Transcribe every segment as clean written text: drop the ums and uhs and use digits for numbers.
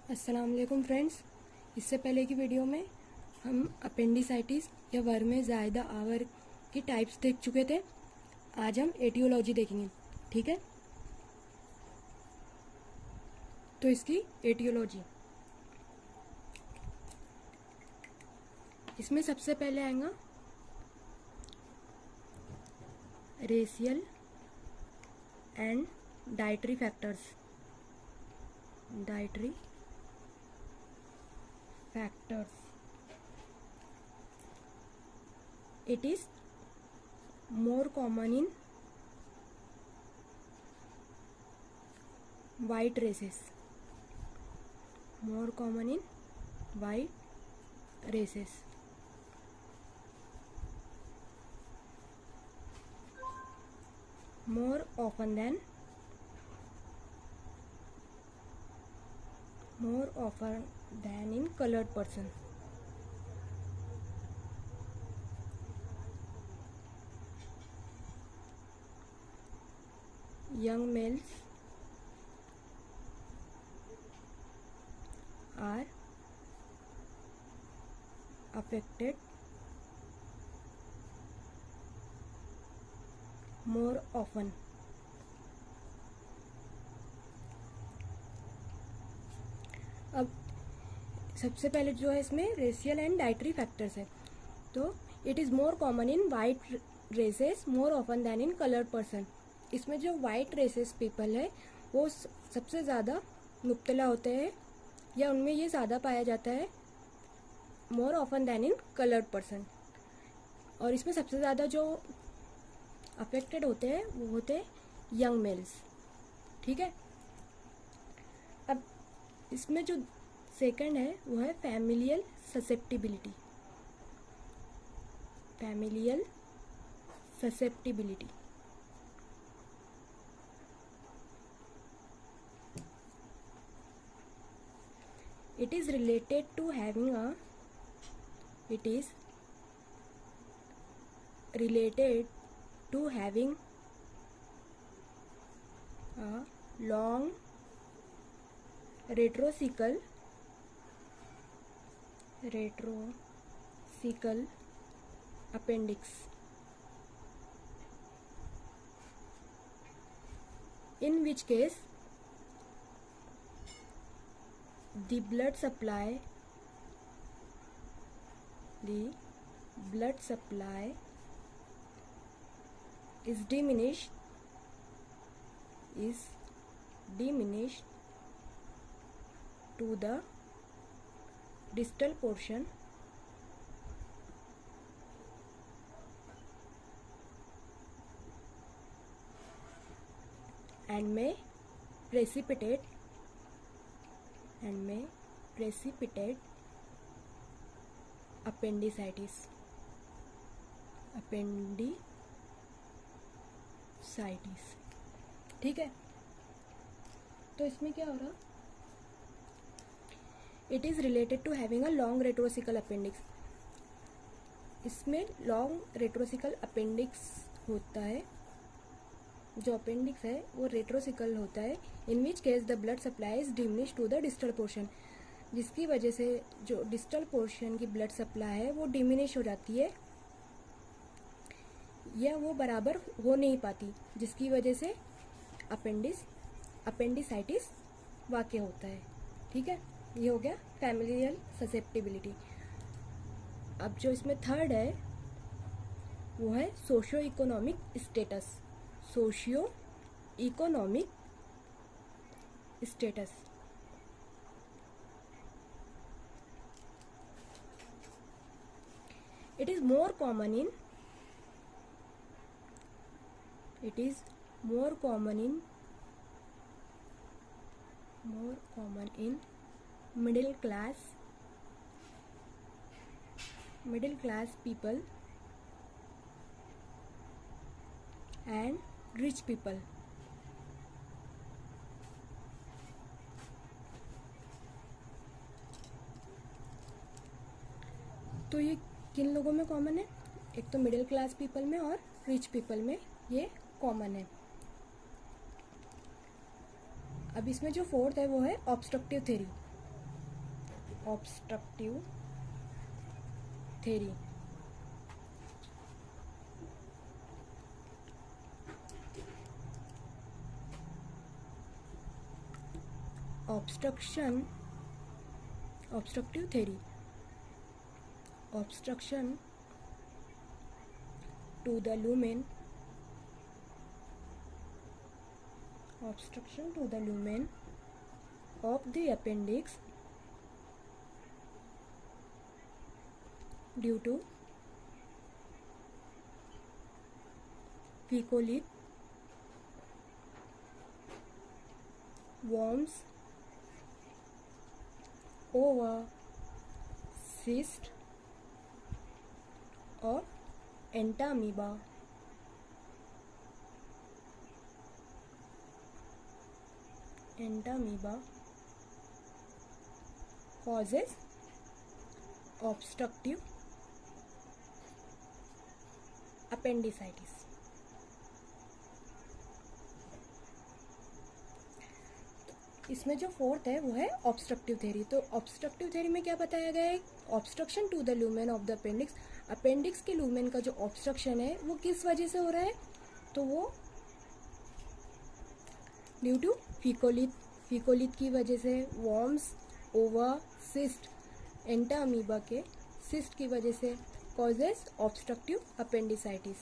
अस्सलाम वालेकुम फ्रेंड्स। इससे पहले की वीडियो में हम अपेंडिसाइटिस या वर्म ज़ायदा आवर की टाइप्स देख चुके थे। आज हम एटियोलॉजी देखेंगे, ठीक है। तो इसकी एटियोलॉजी, इसमें सबसे पहले आएगा racial and dietary factors. Dietary factors. It is more common in white races. More common in white races. More often than in colored person. Young males are affected more often. अब सबसे पहले जो है इसमें रेशियल एंड डाइटरी फैक्टर्स है। तो it is more common in white races more often than in coloured person. इसमें जो वाइट रेसेस पीपल है वो सबसे ज़्यादा मुब्तला होते हैं या उनमें ये ज़्यादा पाया जाता है मोर often than in coloured person. और इसमें सबसे ज़्यादा जो अफेक्टेड होते हैं वो होते हैं यंग मेल्स, ठीक है। अब इसमें जो सेकंड है वो है familial susceptibility. Familial susceptibility it is related to having a long retrocecal appendix, in which case the blood supply is diminished to the distal portion and may precipitate appendicitis, ठीक है। तो इसमें क्या हो रहा, it is related to having a long retrocaecal appendix. इसमें long retrocaecal appendix होता है, जो अपेंडिक्स है वो रेट्रोसिकल होता है। In which case the blood supply is diminish to the distal portion, जिसकी वजह से जो डिस्टल पोर्शन की ब्लड सप्लाई है वो डिमिनिश हो जाती है या वो बराबर हो नहीं पाती, जिसकी वजह से अपेंडिसाइटिस वाक़ होता है, ठीक है। ये हो गया फैमिलियल ससेप्टिबिलिटी। अब जो इसमें थर्ड है वो है socio economic status. Socio economic status, it is more common in middle class people and rich people। तो ये किन लोगों में कॉमन है, एक तो मिडिल क्लास पीपल में और रिच पीपल में ये कॉमन है। अब इसमें जो फोर्थ है वो है obstructive theory. obstructive theory. Obstructive theory. Obstruction to the lumen. Obstruction to the lumen of the appendix due to fecalith, worms, ova, cyst or entamoeba. Entamoeba causes obstructive appendicitis. इसमें जो fourth है वो है obstructive theory. तो obstructive theory में क्या बताया गया है? Obstruction to the lumen of the appendix. Appendix के लूमेन का जो ऑब्स्ट्रक्शन है वो किस वजह से हो रहा है? तो वो ड्यू टू फीकोलिथ की वजह से, वॉर्म्स, ओवा, सिस्ट, एंटामीबा के सिस्ट की वजह से कॉजेस ऑब्स्ट्रक्टिव अपेंडिसाइटिस,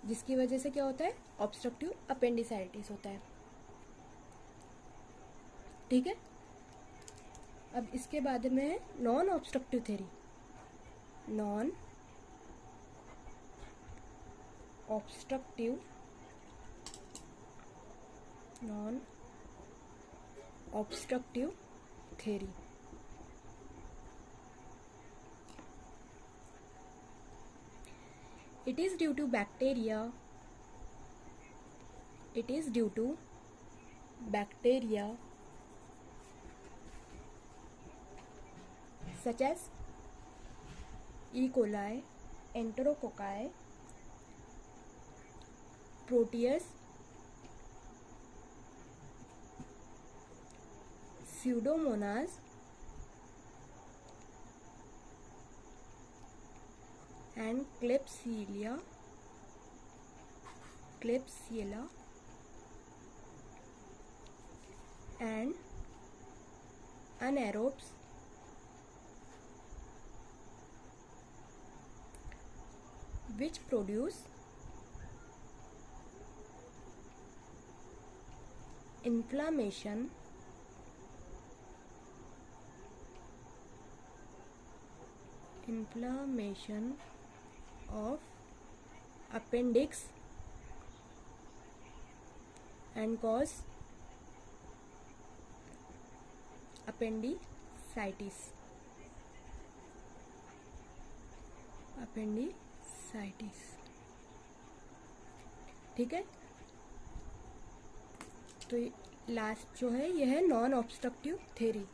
जिसकी वजह से क्या होता है? ऑब्स्ट्रक्टिव अपेंडिसाइटिस होता है. ठीक है. अब इसके बाद में है non obstructive theory. Non obstructive theory. It is due to bacteria. Such as E. coli, Enterococci, Proteus, Pseudomonas, and Klebsiella and anaerobes which produce inflammation of appendix and cause appendicitis. ठीक है. तो लास्ट जो है यह है non obstructive theory.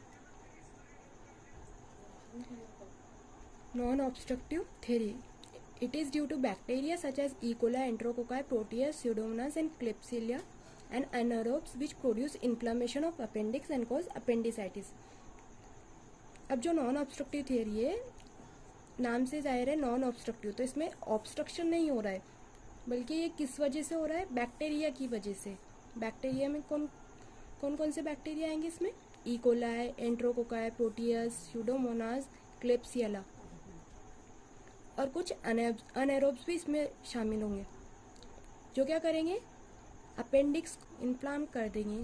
Non-obstructive theory. It is due to bacteria such as E. coli, Enterococci, Proteus, Pseudomonas and Klebsiella and anaerobes which produce inflammation of appendix and cause appendicitis. अब जो non obstructive theory है, नाम से जाहिर है non obstructive, तो इसमें obstruction नहीं हो रहा है, बल्कि ये किस वजह से हो रहा है? बैक्टीरिया की वजह से. बैक्टीरिया में कौन से बैक्टीरिया आएंगे इसमें? E coli, enterococci, proteus, pseudomonas, klebsiella और कुछ अनएरोब्स भी इसमें शामिल होंगे, जो क्या करेंगे? अपेंडिक्स इन्फ्लाम कर देंगे.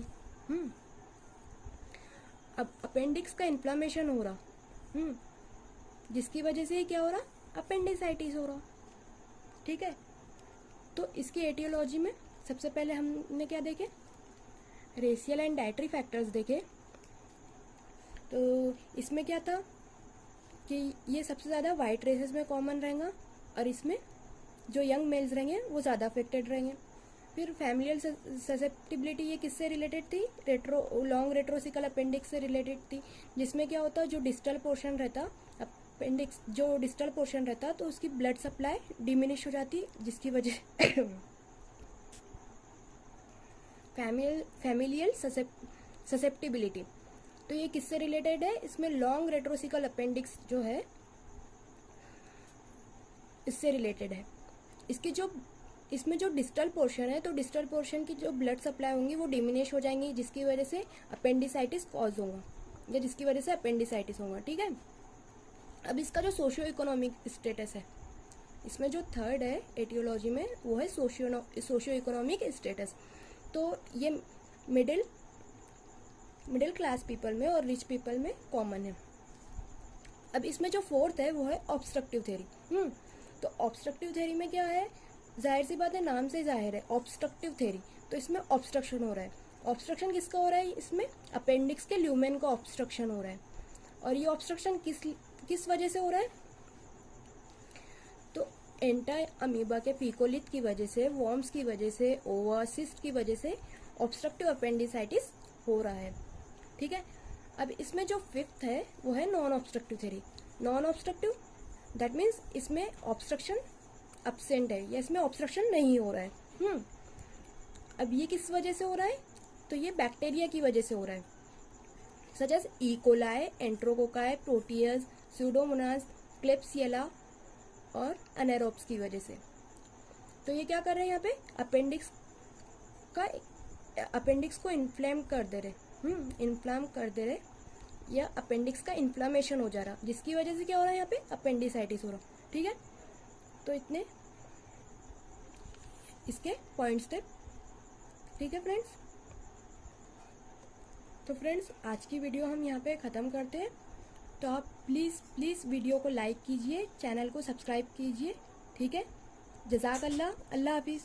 अब अपेंडिक्स का इन्फ्लामेशन हो रहा, जिसकी वजह से क्या हो रहा? अपेंडिसाइटिस हो रहा. ठीक है. तो इसकी एटियोलॉजी में सबसे पहले हमने क्या देखे? रेशियल एंड डाइटरी फैक्टर्स देखे. तो इसमें क्या था कि ये सबसे ज़्यादा वाइट रेसेस में कॉमन रहेगा और इसमें जो यंग मेल्स रहेंगे वो ज़्यादा अफेक्टेड रहेंगे. फिर फैमिलियल ससेप्टिबिलिटी, ये किससे रिलेटेड थी? लॉन्ग रेट्रोसिकल अपेंडिक्स से रिलेटेड थी, जिसमें क्या होता? जो डिस्टल पोर्शन रहता अपेंडिक्स, जो डिस्टल पोर्शन रहता तो उसकी ब्लड सप्लाई डिमिनिश हो जाती, जिसकी वजह फैमिलियल ससेप्टिबिलिटी. तो ये किससे रिलेटेड है, इसमें लॉन्ग रेट्रोसिकल अपेंडिक्स जो है इससे रिलेटेड है। इसकी जो इसमें जो डिस्टल पोर्शन है, तो डिस्टल पोर्शन की जो ब्लड सप्लाई होंगी वो डिमिनिश हो जाएंगी, जिसकी वजह से अपेंडिसाइटिस कॉज होगा या जिसकी वजह से अपेंडिसाइटिस होगा। ठीक है, अब इसका जो सोशियो इकोनॉमिक स्टेटस है, इसमें जो थर्ड है एटियोलॉजी में वो है सोशियो इकोनॉमिक स्टेटस। तो ये मिडिल क्लास पीपल में और रिच पीपल में कॉमन है। अब इसमें जो फोर्थ है वो है ऑब्स्ट्रक्टिव थ्योरी। तो ऑब्स्ट्रक्टिव थ्योरी में क्या है, जाहिर सी बात है, नाम से जाहिर है ऑब्स्ट्रक्टिव थ्योरी, तो इसमें ऑब्स्ट्रक्शन हो रहा है। ऑब्स्ट्रक्शन किसका हो रहा है, इसमें अपेंडिक्स के ल्यूमेन का ऑब्स्ट्रक्शन हो रहा है। और ये ऑब्स्ट्रक्शन किस वजह से हो रहा है, तो एंटा अमीबा के फीकोलिथ की वजह से, वॉर्म्स की वजह से, ओवासिस्ट की वजह से ऑब्स्ट्रक्टिव अपेंडिसाइटिस हो रहा है। ठीक है, अब इसमें जो फिफ्थ है वो है non obstructive theory. Non obstructive that means इसमें ऑब्स्ट्रक्शन अब्सेंट है या इसमें ऑब्स्ट्रक्शन नहीं हो रहा है। अब ये किस वजह से हो रहा है, तो ये बैक्टीरिया की वजह से हो रहा है, such as E coli, enterococci, proteus, pseudomonas, klebsiella और अनेरोब्स की वजह से। तो ये क्या कर रहे हैं, यहाँ पे अपेंडिक्स को इन्फ्लेम कर दे रहे, इन्फ्लाम कर दे रहे, या अपेंडिक्स का इन्फ्लामेशन हो जा रहा, जिसकी वजह से क्या हो रहा है, यहाँ पे अपेंडिसाइटिस हो रहा। ठीक है, तो इतने इसके पॉइंट्स थे। ठीक है फ्रेंड्स, तो फ्रेंड्स आज की वीडियो हम यहाँ पे ख़त्म करते हैं। तो आप प्लीज़ वीडियो को लाइक कीजिए, चैनल को सब्सक्राइब कीजिए। ठीक है, जज़ाकल्लाह, अल्लाह हाफिज़।